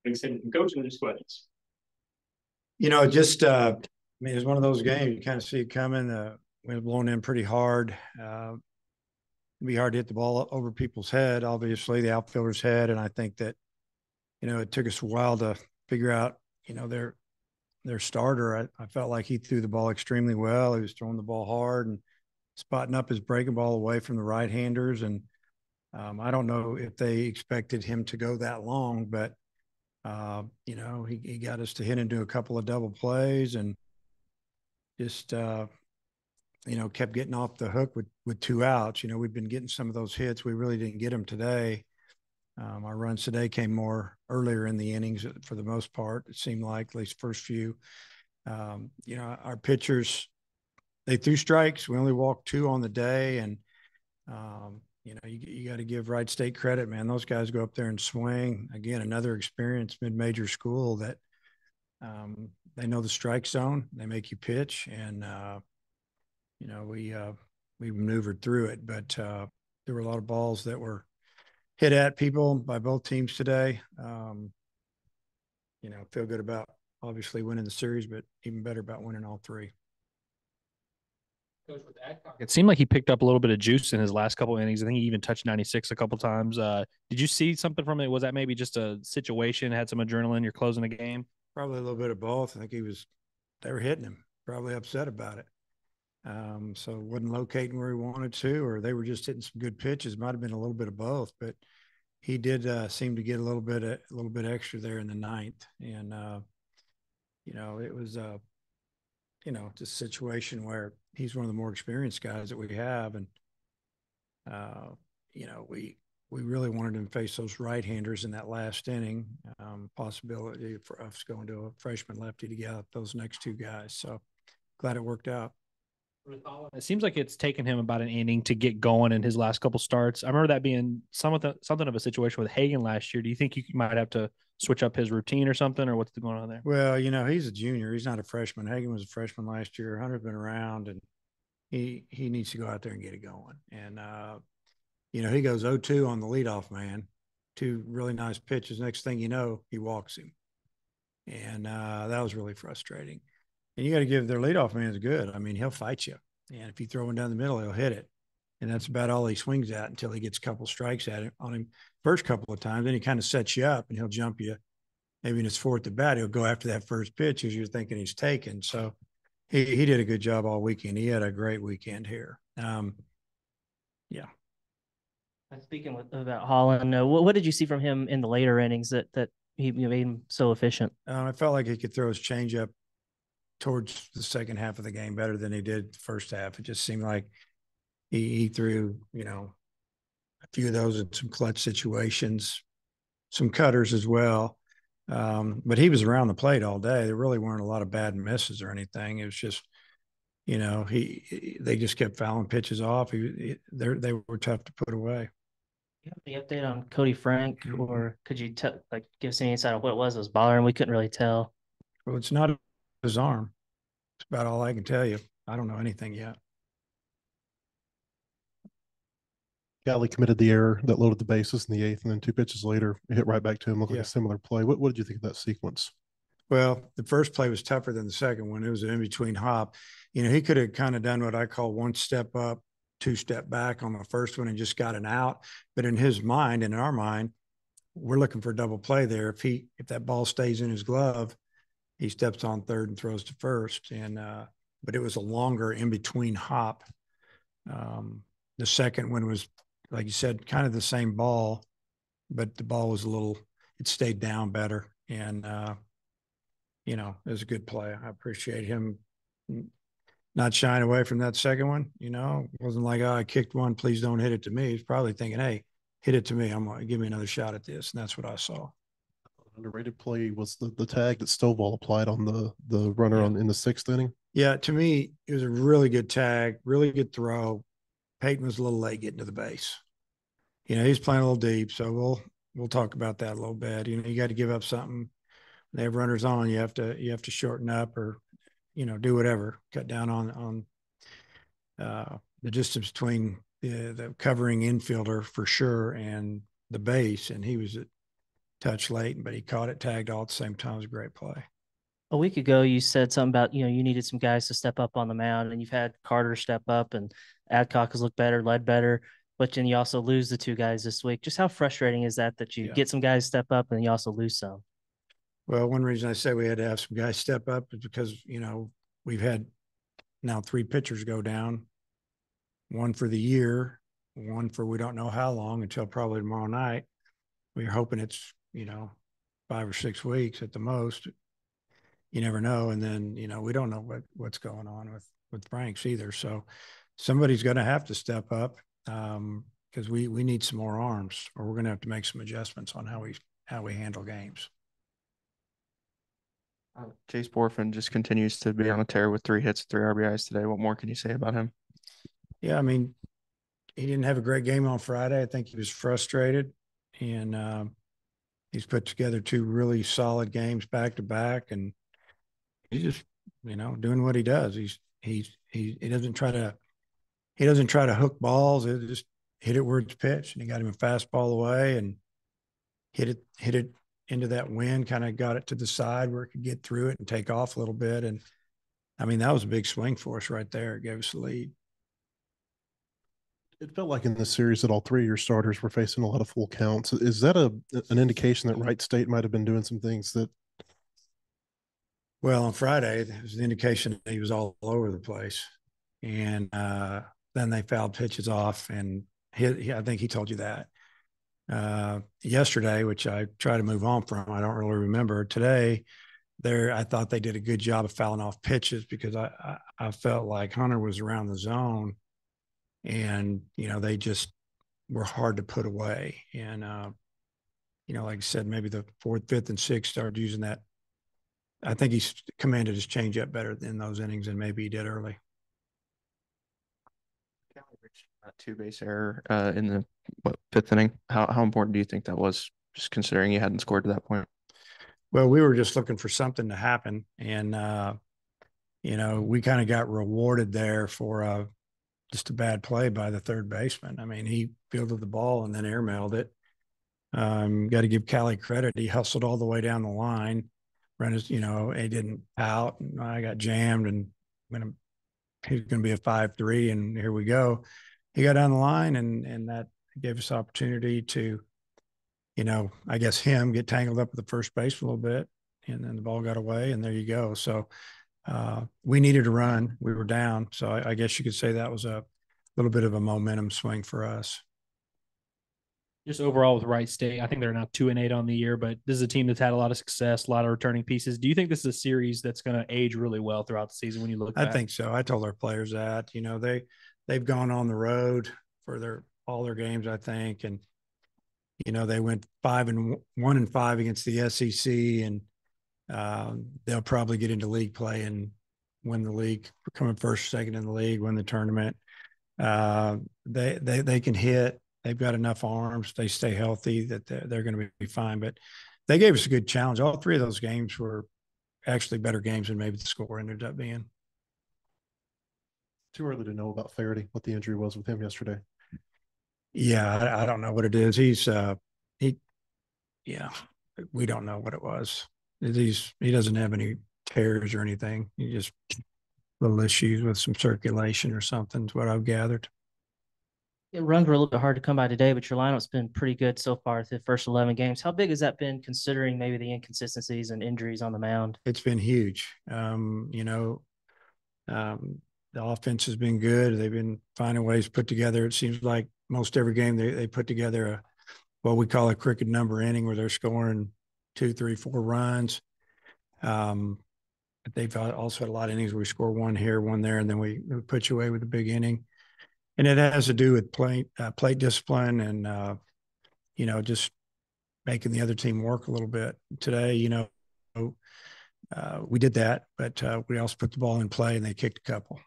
Thanks, and Coach, and just questions. It was one of those games you kind of see it coming. Wind blowing in pretty hard. It'd be hard to hit the ball over people's head, obviously the outfielder's head. And I think that, it took us a while to figure out, their starter. I felt like he threw the ball extremely well. He was throwing the ball hard and spotting up his breaking ball away from the right-handers. And I don't know if they expected him to go that long, but he got us to hit into a couple of double plays and just kept getting off the hook with 2 outs. We've been getting some of those hits. We really didn't get them today. Our runs today came more earlier in the innings for the most part. It seemed like, at least first few. Our pitchers, they threw strikes. We only walked 2 on the day, and you got to give Wright State credit, man. Those guys go up there and swing. Again, another experienced mid-major school that they know the strike zone. They make you pitch, and we maneuvered through it. But there were a lot of balls that were hit at people by both teams today. Feel good about obviously winning the series, but even better about winning all 3. Coach, with Adcock, it seemed like he picked up a little bit of juice in his last couple innings. I think he even touched 96 a couple times. Did you see something from it? Was that maybe just a situation, had some adrenaline, you're closing a game? Probably a little bit of both. I think they were hitting him, probably upset about it. So wasn't locating where he wanted to, or they were just hitting some good pitches. Might have been a little bit of both, but he did seem to get a little bit extra there in the 9th. And, it was, just a situation where he's one of the more experienced guys that we have. And, we really wanted him to face those right-handers in that last inning. Possibility for us going to a freshman lefty to get out those next 2 guys. So glad it worked out. It seems like it's taken him about an inning to get going in his last couple starts. I remember that being something of a situation with Hagan last year. Do you think you might have to switch up his routine or something, or what's going on there? Well, he's a junior. He's not a freshman. Hagan was a freshman last year. Hunter's been around, and he needs to go out there and get it going. And, he goes 0-2 on the leadoff man, 2 really nice pitches. Next thing you know, he walks him. And that was really frustrating. And you got to give their leadoff man's good. I mean, he'll fight you. And if you throw one down the middle, he'll hit it. And that's about all he swings at until he gets a couple strikes on him first couple of times. Then he kind of sets you up, and he'll jump you. Maybe in his 4th at bat, he'll go after that first pitch as you're thinking he's taken. So he did a good job all weekend. He had a great weekend here. Yeah. Speaking about Holland, what did you see from him in the later innings that he made him so efficient? I felt like he could throw his changeup towards the second half of the game better than he did the first half. It just seemed like he threw, a few of those in some clutch situations, some cutters as well. But he was around the plate all day. There really weren't a lot of bad misses or anything. It was just, they just kept fouling pitches off. They were tough to put away. The update on Cody Frank, or could you give us any insight on what it was bothering him? We couldn't really tell. Well, it's not his arm. It's about all I can tell you. I don't know anything yet. Galley committed the error that loaded the bases in the 8th, and then 2 pitches later, it hit right back to him. Looked like a similar play. What did you think of that sequence? Well, the first play was tougher than the second one. It was an in-between hop. He could have kind of done what I call 1 step up, 2 step back on the first one and just got an out. But in his mind and in our mind, we're looking for a double play there. If that ball stays in his glove, he steps on third and throws to first. And but it was a longer in-between hop. The second one was, like you said, kind of the same ball, but the ball was it stayed down better. And, it was a good play. I appreciate him not shying away from that second one. It wasn't like, I kicked one, please don't hit it to me. He's probably thinking, hey, hit it to me. I'm going to give me another shot at this. And that's what I saw. Underrated play was the tag that Stovall applied on the runner in the 6th inning. Yeah, to me, it was a really good tag, really good throw. Peyton was a little late getting to the base. He's playing a little deep, so we'll talk about that a little bit. You got to give up something. They have runners on. You have to shorten up or, do whatever. Cut down on the distance between the covering infielder for sure and the base. And he was touch late, but he caught it, tagged all at the same time. It was a great play. A week ago, you said something about, you needed some guys to step up on the mound, and you've had Carter step up and Adcock has looked better, led better, but then you also lose the two guys this week. Just how frustrating is that you get some guys step up and you also lose some? Well, one reason I say we had to have some guys step up is because, we've had now 3 pitchers go down, one for the year, one for we don't know how long until probably tomorrow night. We're hoping it's, 5 or 6 weeks at the most. You never know. And then, we don't know what's going on with Franks either. So somebody's going to have to step up because we need some more arms, or we're going to have to make some adjustments on how we handle games. Chase Borfin just continues to be on a tear with 3 hits, 3 RBIs today. What more can you say about him? Yeah, I mean, he didn't have a great game on Friday. I think he was frustrated, and he's put together 2 really solid games back to back, and he's just, doing what he does. He doesn't try to hook balls. He just hit it where it's pitched, and he got him a fastball away and hit it into that wind, kind of got it to the side where it could get through it and take off a little bit. And I mean, that was a big swing for us right there. It gave us the lead. It felt like in this series that all 3 of your starters were facing a lot of full counts. Is that an indication that Wright State might have been doing some things that? Well, on Friday, it was an indication that he was all over the place. And then they fouled pitches off, and I think he told you that. Yesterday, which I try to move on from, I don't really remember. Today, I thought they did a good job of fouling off pitches because I felt like Hunter was around the zone, and they just were hard to put away. And like I said, maybe the 4th, 5th, and 6th started using that. I think he's commanded his changeup better in those innings than maybe he did early. That 2-base error in the 5th inning. How important do you think that was, just considering you hadn't scored to that point? Well, we were just looking for something to happen, and we kind of got rewarded there for just a bad play by the third baseman. I mean, he fielded the ball and then airmailed it. Got to give Callie credit. He hustled all the way down the line. Ran his, he didn't out. And I got jammed, and he was going to be a 5-3, and here we go. He got down the line, and that gave us opportunity to, I guess get tangled up with the first base a little bit, and then the ball got away, and there you go. So we needed a run. We were down. So I guess you could say that was a little bit of a momentum swing for us. Just overall with Wright State, I think they're now 2-8 on the year, but this is a team that's had a lot of success, a lot of returning pieces. Do you think this is a series that's going to age really well throughout the season when you look back? I think so. I told our players that, they've gone on the road for all their games, I think. And, they went 1-5 against the SEC, and they'll probably get into league play and win the league, coming first, second in the league, win the tournament. They can hit. They've got enough arms. They stay healthy that they're going to be fine. But they gave us a good challenge. All 3 of those games were actually better games than maybe the score ended up being. Too early to know about Faraday, what the injury was with him yesterday. Yeah, I don't know what it is. We don't know what it was. He doesn't have any tears or anything. He just little issues with some circulation or something is what I've gathered. Runs were a little bit hard to come by today, but your lineup's been pretty good so far through the first 11 games. How big has that been, considering maybe the inconsistencies and injuries on the mound? It's been huge. The offense has been good. They've been finding ways to put together. It seems like most every game they put together what we call a cricket number inning, where they're scoring 2, 3, 4 runs. They've also had a lot of innings where we score 1 here, 1 there, and then we put you away with a big inning. And it has to do with plate discipline and, just making the other team work a little bit. Today, we did that, but we also put the ball in play, and they kicked a couple.